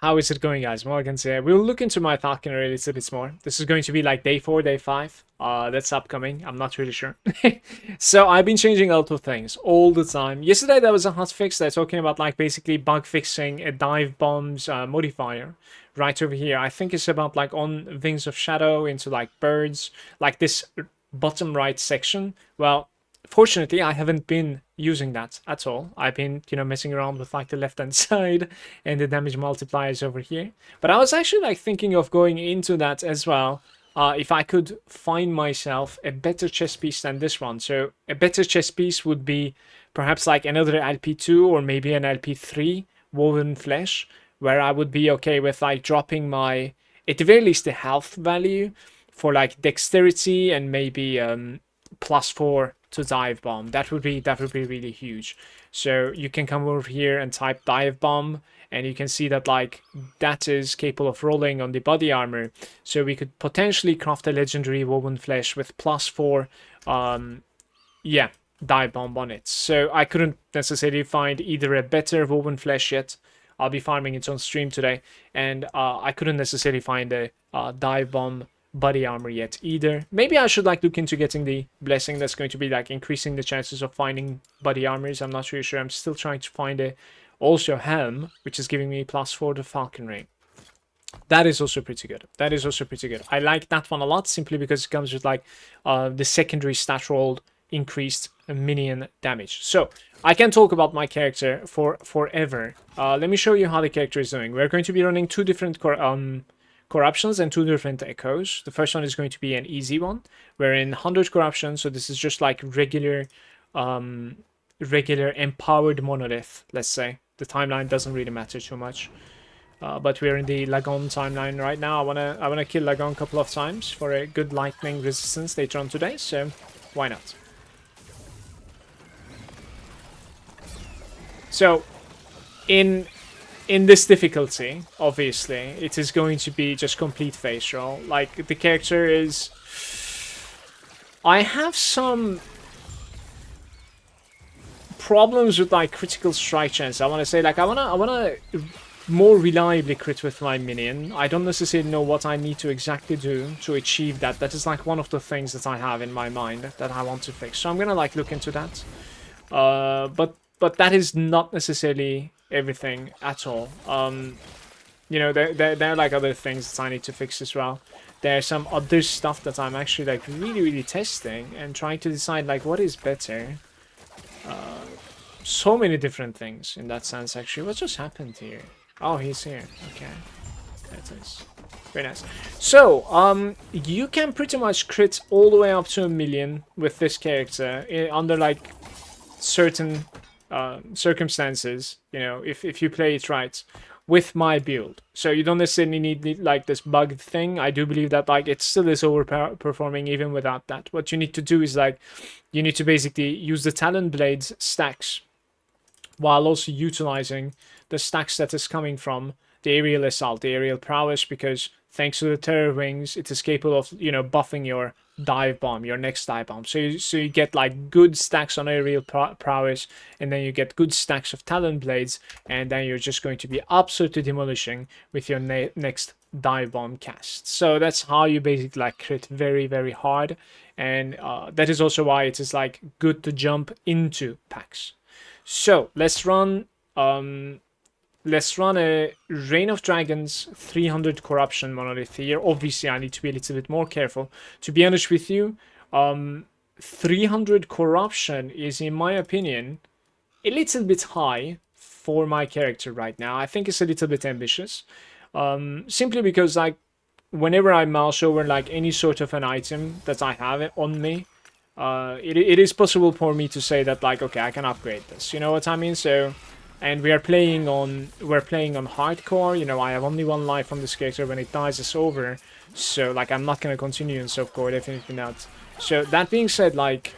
How is it going, guys? Malagant here. We'll look into my Falconer a little bit more. This is going to be like day 4, day 5. That's upcoming. I'm not really sure. So I've been changing a lot of things all the time. Yesterday there was a hot fix. They're talking about like basically bug fixing a dive bombs modifier right over here. I think it's about like on Wings of Shadow into like birds, like this bottom right section. Well, fortunately, I haven't been using that at all. I've been, messing around with like the left-hand side and the damage multipliers over here. But I was actually like thinking of going into that as well. If I could find myself a better chess piece than this one. So a better chess piece would be perhaps like another LP2 or maybe an LP3 woven flesh, where I would be okay with like dropping my, at the very least, the health value for like dexterity and maybe +4 to dive bomb. That would be really huge. So you can come over here and type dive bomb, and you can see that like that is capable of rolling on the body armor. So we could potentially craft a legendary woven flesh with +4 yeah, dive bomb on it. So I couldn't necessarily find either a better woven flesh yet. I'll be farming it on stream today, and I couldn't necessarily find a dive bomb body armor yet either. Maybe I should like look into getting the blessing that's going to be like increasing the chances of finding body armors. I'm not really sure. I'm still trying to find a also helm, which is giving me +4 to falconry. That is also pretty good. That is also pretty good. I like that one a lot simply because it comes with like the secondary stat rolled increased minion damage. So I can talk about my character for forever. Let me show you how the character is doing. We're going to be running two different corruptions and two different echoes. The first one is going to be an easy one. We're in 100 corruption, so this is just like regular empowered monolith, let's say. The timeline doesn't really matter too much. But we're in the Malagant timeline right now. I wanna kill Malagant a couple of times for a good lightning resistance later on today, so why not? So in this difficulty, obviously, it is going to be just complete face roll. Like, the character is... I have some problems with, like, critical strike chance. I want to say, like, I wanna more reliably crit with my minion. I don't necessarily know what I need to exactly do to achieve that. That is, like, one of the things that I have in my mind that I want to fix. So I'm gonna, like, look into that. But that is not necessarily everything at all. You know, there are like other things that I need to fix as well. There's some other stuff that I'm actually like really testing and trying to decide like what is better. So many different things in that sense actually. What just happened here? Oh, he's here. Okay. That is very nice. So, you can pretty much crit all the way up to 1,000,000 with this character under like certain circumstances, you know, if you play it right with my build. So you don't necessarily need like this bug thing. I do believe that like it still is overperforming even without that. What you need to do is like you need to basically use the Talon Blades stacks while also utilizing the stacks that is coming from the aerial assault, the aerial prowess, because thanks to the terror wings, it is capable of, you know, buffing your dive bomb, your next dive bomb. So you get like good stacks on aerial prowess, and then you get good stacks of Talon Blades, and then you're just going to be absolutely demolishing with your next dive bomb cast. So that's how you basically like crit very hard, and that is also why it is like good to jump into packs. So let's run a Reign of Dragons 300 corruption monolith here. Obviously, I need to be a little bit more careful. To be honest with you, 300 corruption is, in my opinion, a little bit high for my character right now. I think it's a little bit ambitious. Simply because, like, whenever I mouse over, like, any sort of an item that I have on me, it is possible for me to say that, like, okay, I can upgrade this. You know what I mean? So... And we're playing on hardcore. You know, I have only one life on this character. When it dies, it's over. So, like, I'm not gonna continue in softcore, definitely not. So that being said, like,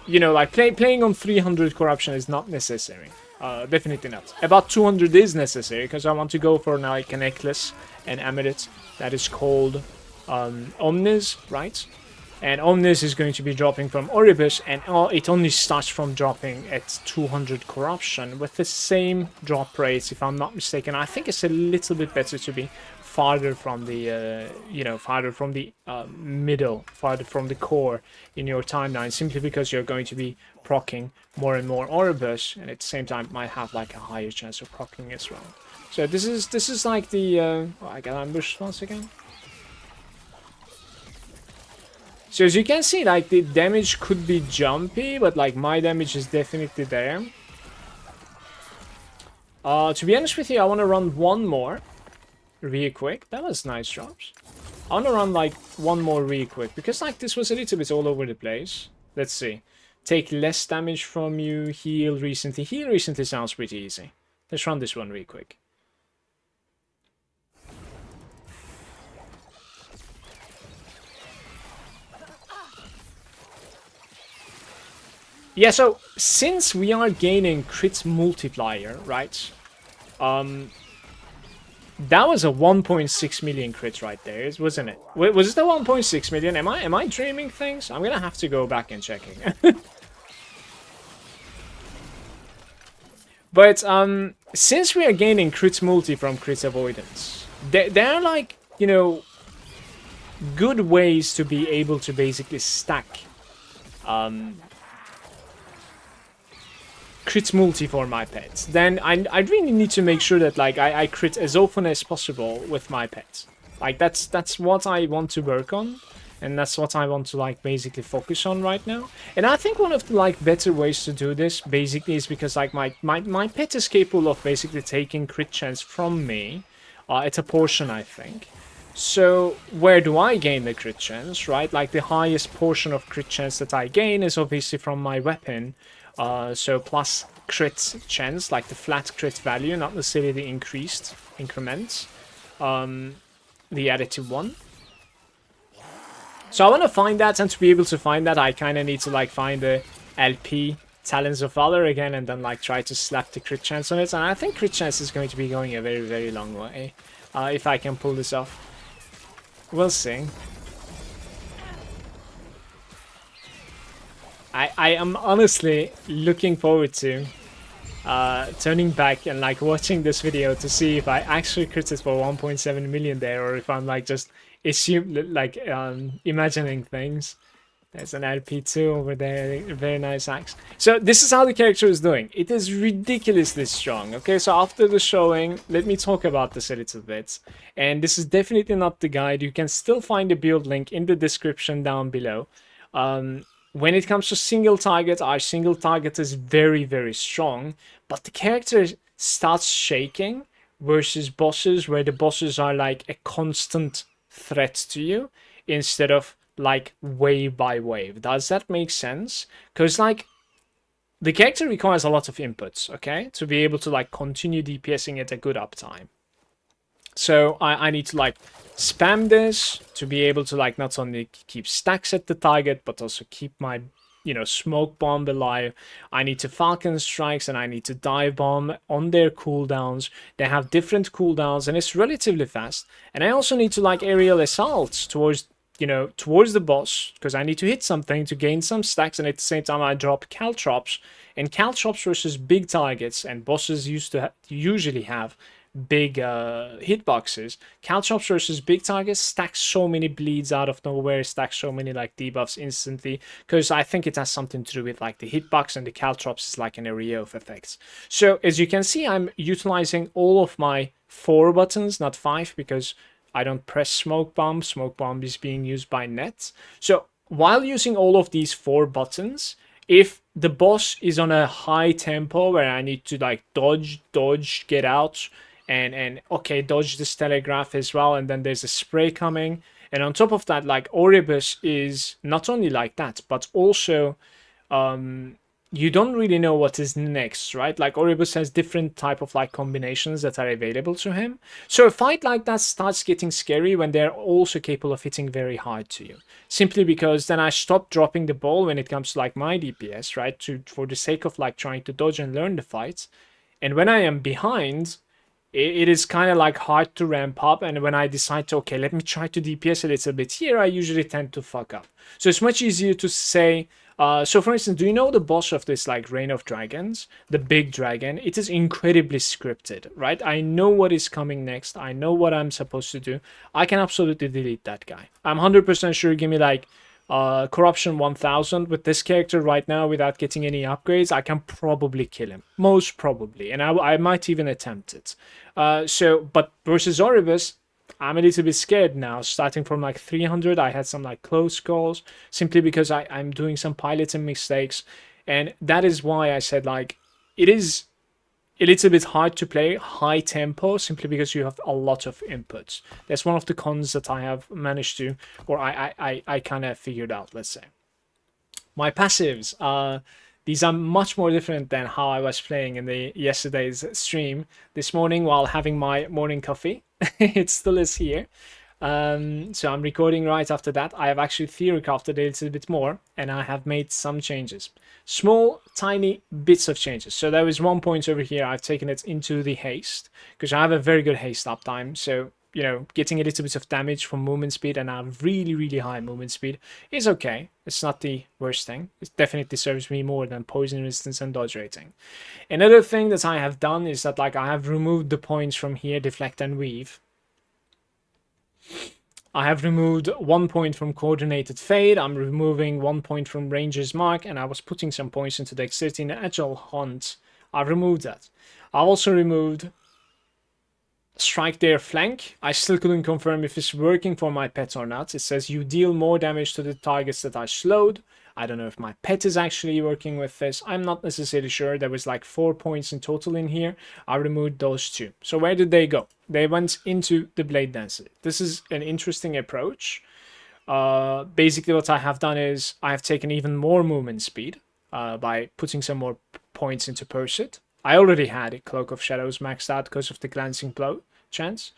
you know, like playing on 300 corruption is not necessary. Definitely not. About 200 is necessary because I want to go for like a necklace, an amulet that is called Omnis, right? And Omnis is going to be dropping from Oribus, and it only starts from dropping at 200 corruption with the same drop rates, if I'm not mistaken. I think it's a little bit better to be farther from the, farther from the middle, farther from the core in your timeline, simply because you're going to be proccing more and more Oribus, and at the same time might have like a higher chance of proccing as well. So this is like the, oh, I got ambushed once again. So as you can see, like, the damage could be jumpy, but like my damage is definitely there. To be honest with you, I want to run one more real quick. That was nice drops. I want to run like one more real quick, because like this was a little bit all over the place. Let's see. Take less damage from you, heal recently. Heal recently sounds pretty easy. Let's run this one real quick. Yeah, so since we are gaining crit multiplier, right? That was a 1.6 million crit right there, wasn't it? Was it the 1.6 million? Am I dreaming things? I'm gonna have to go back and check it. But since we are gaining crit multi from crit avoidance, there are like, you know, good ways to be able to basically stack crit multi for my pets. Then I really need to make sure that like I crit as often as possible with my pets. Like that's what I want to work on, and that's what I want to like basically focus on right now. And I think one of the like better ways to do this basically is because like my pet is capable of basically taking crit chance from me at a portion, I think. So where do I gain the crit chance, right? Like the highest portion of crit chance that I gain is obviously from my weapon. So plus crit chance, like the flat crit value, not necessarily the increased increments. The additive one. So I want to find that, and to be able to find that, I kind of need to like find the LP Talons of Valor again, and then like try to slap the crit chance on it. And I think crit chance is going to be going a very, very long way if I can pull this off. We'll see. I am honestly looking forward to turning back and like watching this video to see if I actually critted for 1.7 million there, or if I'm like just imagining things. There's an LP2 over there, very nice axe. So this is how the character is doing. It is ridiculously strong. Okay, so after the showing, let me talk about this a little bit. And this is definitely not the guide. You can still find the build link in the description down below. When it comes to single target, our single target is very, very strong, but the character starts shaking versus bosses, where the bosses are like a constant threat to you instead of like wave by wave. Does that make sense? Because like the character requires a lot of inputs, okay, to be able to like continue DPSing at a good uptime. So I need to like spam this to be able to like not only keep stacks at the target, but also keep my, you know, smoke bomb alive. I need to Falcon strikes, and I need to dive bomb on their cooldowns. They have different cooldowns, and it's relatively fast. And I also need to like aerial assaults towards, you know, towards the boss, because I need to hit something to gain some stacks, and at the same time I drop caltrops. And caltrops versus big targets, and bosses usually have big hitboxes. Caltrops versus big targets stacks so many bleeds out of nowhere, stacks so many like debuffs instantly, because I think it has something to do with like the hitbox, and the caltrops is like an area of effects. So as you can see, I'm utilizing all of my 4 buttons, not 5, because I don't press smoke bomb. Smoke bomb is being used by net. So while using all of these 4 buttons, if the boss is on a high tempo where I need to like dodge, get out, and okay, dodge this telegraph as well, and then there's a spray coming, and on top of that, like Oribus is not only like that, but also you don't really know what is next, right? Like Oribus has different type of like combinations that are available to him. So a fight like that starts getting scary when they're also capable of hitting very hard to you, simply because then I stop dropping the ball when it comes to like my DPS, right, for the sake of like trying to dodge and learn the fights. And when I am behind, it is kind of like hard to ramp up. And when I decide to, okay, let me try to DPS a little bit here, I usually tend to fuck up. So it's much easier to say, so for instance, do you know the boss of this like Reign of Dragons, the big dragon? It is incredibly scripted, right? I know what is coming next. I know what I'm supposed to do. I can absolutely delete that guy. I'm 100% sure. Give me like corruption 1000 with this character right now without getting any upgrades. I can probably kill him, most probably, and I might even attempt it. But versus Oribus, I'm a little bit scared now. Starting from like 300, I had some like close calls simply because I'm doing some piloting mistakes, and that is why I said like it is a little bit hard to play high tempo simply because you have a lot of inputs. That's one of the cons that I have managed to, or I kind of figured out, let's say. My passives, these are much more different than how I was playing in the yesterday's stream. This morning while having my morning coffee, it still is here. So I'm recording right after that. I have actually theory crafted a little bit more, and I have made some changes. Small, tiny bits of changes. So there is 1 point over here. I've taken it into the haste, because I have a very good haste uptime. So, you know, getting a little bit of damage from movement speed and a really, really high movement speed is okay. It's not the worst thing. It definitely serves me more than poison resistance and dodge rating. Another thing that I have done is that, like, I have removed the points from here, deflect and weave. I have removed 1 point from Coordinated Fade. I'm removing 1 point from Ranger's Mark, and I was putting some points into Dexterity and Agile Hunt. I've removed that. I've also removed Strike Their Flank. I still couldn't confirm if it's working for my pet or not. It says you deal more damage to the targets that are slowed. I don't know if my pet is actually working with this. I'm not necessarily sure. There was like 4 points in total in here. I removed those 2. So where did they go? They went into the blade density. This is an interesting approach. Basically what I have done is I have taken even more movement speed by putting some more points into Pursuit. I already had a Cloak of Shadows maxed out because of the Glancing Blow chance.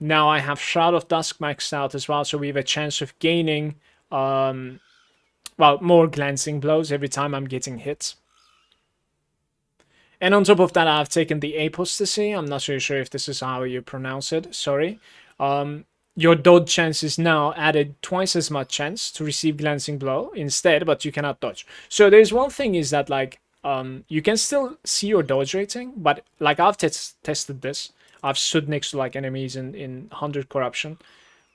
Now I have Shroud of Dusk maxed out as well, so we have a chance of gaining more glancing blows every time I'm getting hit. And on top of that, I've taken the apostasy. I'm not really sure if this is how you pronounce it. Sorry. Your dodge chance is now added twice as much chance to receive glancing blow instead, but you cannot dodge. So there's one thing is that like you can still see your dodge rating, but like I've tested this. I've stood next to like enemies in 100 corruption.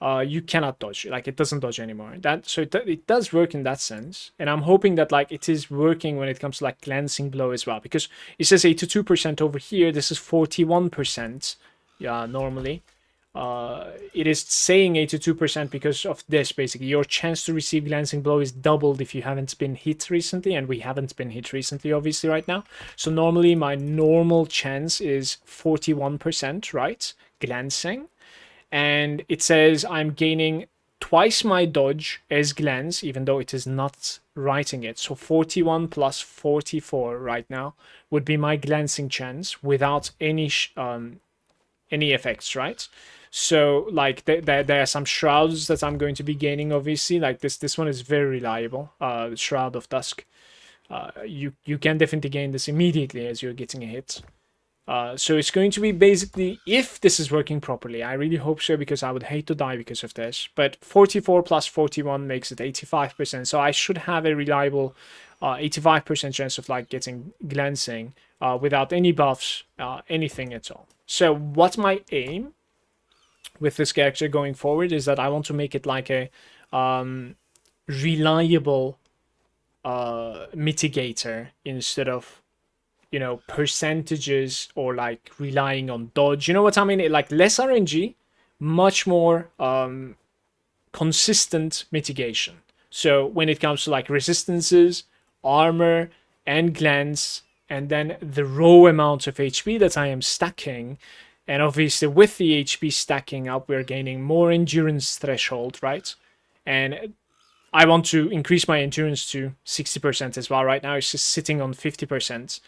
You cannot dodge, like it doesn't dodge anymore. It does work in that sense, and I'm hoping that like it is working when it comes to like glancing blow as well, because it says 82% over here. This is 41%. Yeah, normally it is saying 82% because of this. Basically, your chance to receive glancing blow is doubled if you haven't been hit recently, and we haven't been hit recently, obviously, right now. So normally my normal chance is 41%, right? Glancing. And it says I'm gaining twice my dodge as glance, even though it is not writing it. So 41 plus 44 right now would be my glancing chance without any effects, right? So like there are some shrouds that I'm going to be gaining, obviously. Like this one is very reliable. Shroud of Dusk. You can definitely gain this immediately as you're getting a hit. So it's going to be basically, if this is working properly, I really hope so, because I would hate to die because of this, but 44 plus 41 makes it 85%, so I should have a reliable 85% chance of like getting glancing without any buffs, anything at all. So what my aim with this character going forward is that I want to make it like a reliable mitigator instead of, you know, percentages or like relying on dodge. You know what I mean? Like less RNG, much more consistent mitigation. So when it comes to like resistances, armor, and glance, and then the raw amount of HP that I am stacking, and obviously with the HP stacking up, we're gaining more endurance threshold, right? And I want to increase my endurance to 60% as well. Right now it's just sitting on 50%.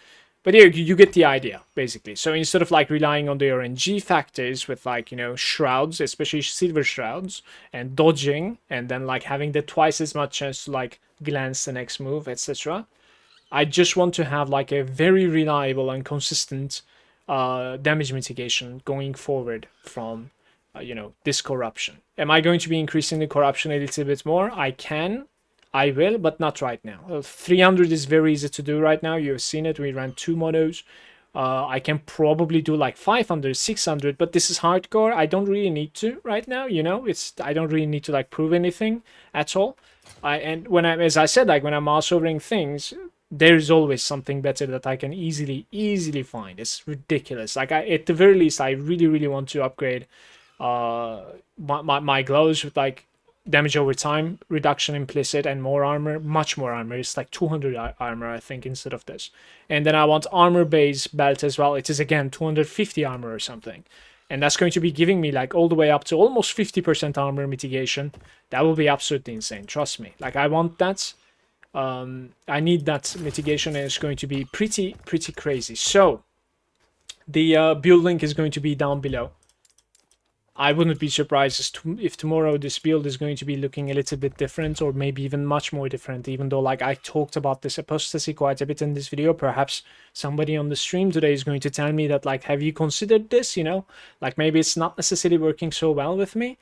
But here, you get the idea, basically. So instead of like relying on the RNG factors with like, you know, shrouds, especially silver shrouds, and dodging, and then like having the twice as much chance to like glance the next move, etc. I just want to have like a very reliable and consistent damage mitigation going forward from this corruption. Am I going to be increasing the corruption a little bit more? I will, but not right now. 300 is very easy to do right now. You've seen it. We ran 2 monos. I can probably do like 500, 600, but this is hardcore. I don't really need to right now, I don't really need to like prove anything at all. And as I said, like when I'm mouse overing things, there's always something better that I can easily find. It's ridiculous. Like at the very least, I really want to upgrade my gloves with like damage over time, reduction implicit, and more armor, much more armor. It's like 200 armor, I think, instead of this. And then I want armor base belt as well. It is again 250 armor or something. And that's going to be giving me like all the way up to almost 50% armor mitigation. That will be absolutely insane, trust me. Like I want that. I need that mitigation, and it's going to be pretty crazy. So the build link is going to be down below. I wouldn't be surprised if tomorrow this build is going to be looking a little bit different, or maybe even much more different, even though like I talked about this apostasy quite a bit in this video. Perhaps somebody on the stream today is going to tell me that like, have you considered this, like maybe it's not necessarily working so well with me.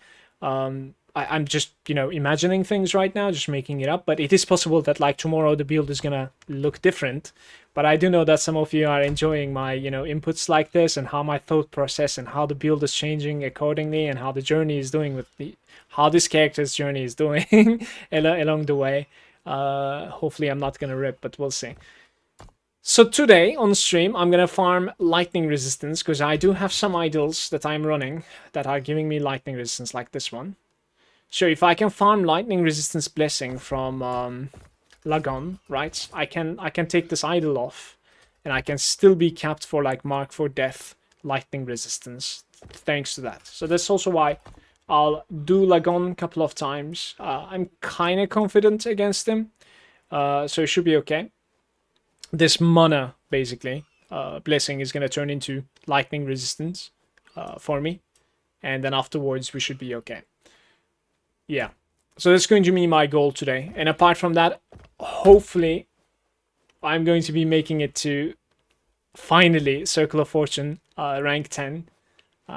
I'm just, imagining things right now, just making it up, but it is possible that like tomorrow the build is gonna look different. But I do know that some of you are enjoying my, inputs like this, and how my thought process and how the build is changing accordingly, and how the journey is doing how this character's journey is doing along the way. Hopefully I'm not gonna rip, but we'll see. So today on stream, I'm gonna farm lightning resistance, because I do have some idols that I'm running that are giving me lightning resistance, like this one. So if I can farm lightning resistance blessing from Malagant, right, I can take this idol off, and I can still be capped for like mark for death lightning resistance thanks to that. So that's also why I'll do Malagant a couple of times. I'm kind of confident against him, so it should be okay. This mana basically blessing is gonna turn into lightning resistance for me, and then afterwards we should be okay. Yeah, so that's going to be my goal today. And apart from that, hopefully I'm going to be making it to finally Circle of Fortune rank 10.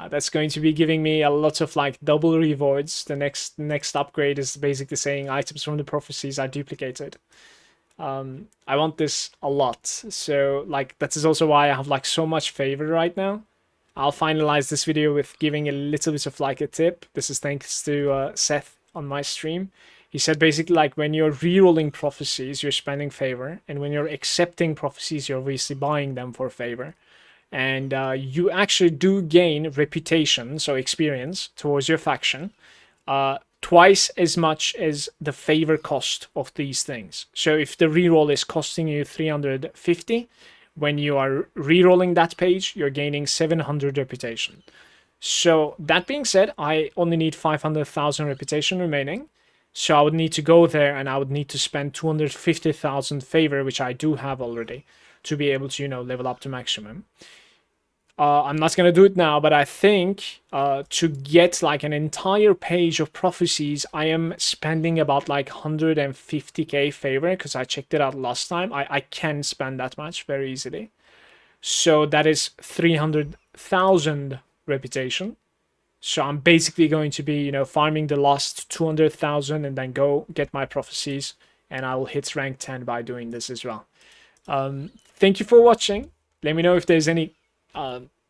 That's going to be giving me a lot of like double rewards. The next upgrade is basically saying items from the prophecies are duplicated. I want this a lot, so like that is also why I have like so much favor right now. I'll finalize this video with giving a little bit of like a tip. This is thanks to Seth on my stream. He said basically like when you're re-rolling prophecies, you're spending favor, and when you're accepting prophecies, you're obviously buying them for favor. And you actually do gain reputation, so experience, towards your faction, twice as much as the favor cost of these things. So if the reroll is costing you 350, when you are re-rolling that page, you're gaining 700 reputation. So that being said, I only need 500,000 reputation remaining. So I would need to go there, and I would need to spend 250,000 favor, which I do have already, to be able to, level up to maximum. I'm not going to do it now, but I think to get like an entire page of prophecies, I am spending about like 150k favor, because I checked it out last time. I can spend that much very easily. So that is 300,000 reputation. So I'm basically going to be, farming the last 200,000 and then go get my prophecies, and I will hit rank 10 by doing this as well. Thank you for watching. Let me know if there's any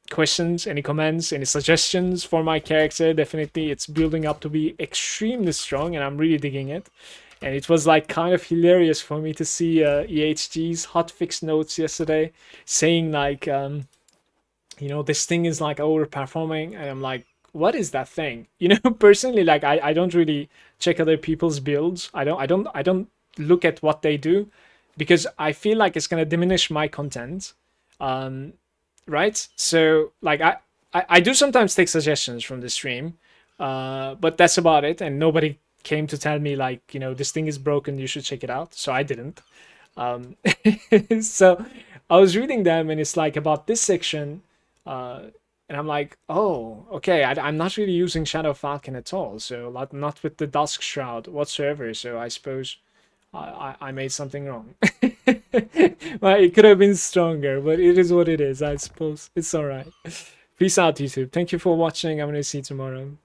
questions, any comments, any suggestions for my character. Definitely, it's building up to be extremely strong, and I'm really digging it. And it was like kind of hilarious for me to see EHG's hotfix notes yesterday saying like, this thing is like overperforming, and I'm like, what is that thing? Personally, like I don't really check other people's builds. I don't look at what they do, because I feel like it's gonna diminish my content. Right? So like I do sometimes take suggestions from the stream, but that's about it. And nobody came to tell me like, this thing is broken, you should check it out. So I didn't. So I was reading them, and it's like about this section, and I'm like, oh, okay, I'm not really using Shadow Falcon at all. So not with the Dusk Shroud whatsoever. So I suppose I made something wrong. Well, it could have been stronger, but it is what it is, I suppose. It's alright. Peace out, YouTube. Thank you for watching. I'm gonna see you tomorrow.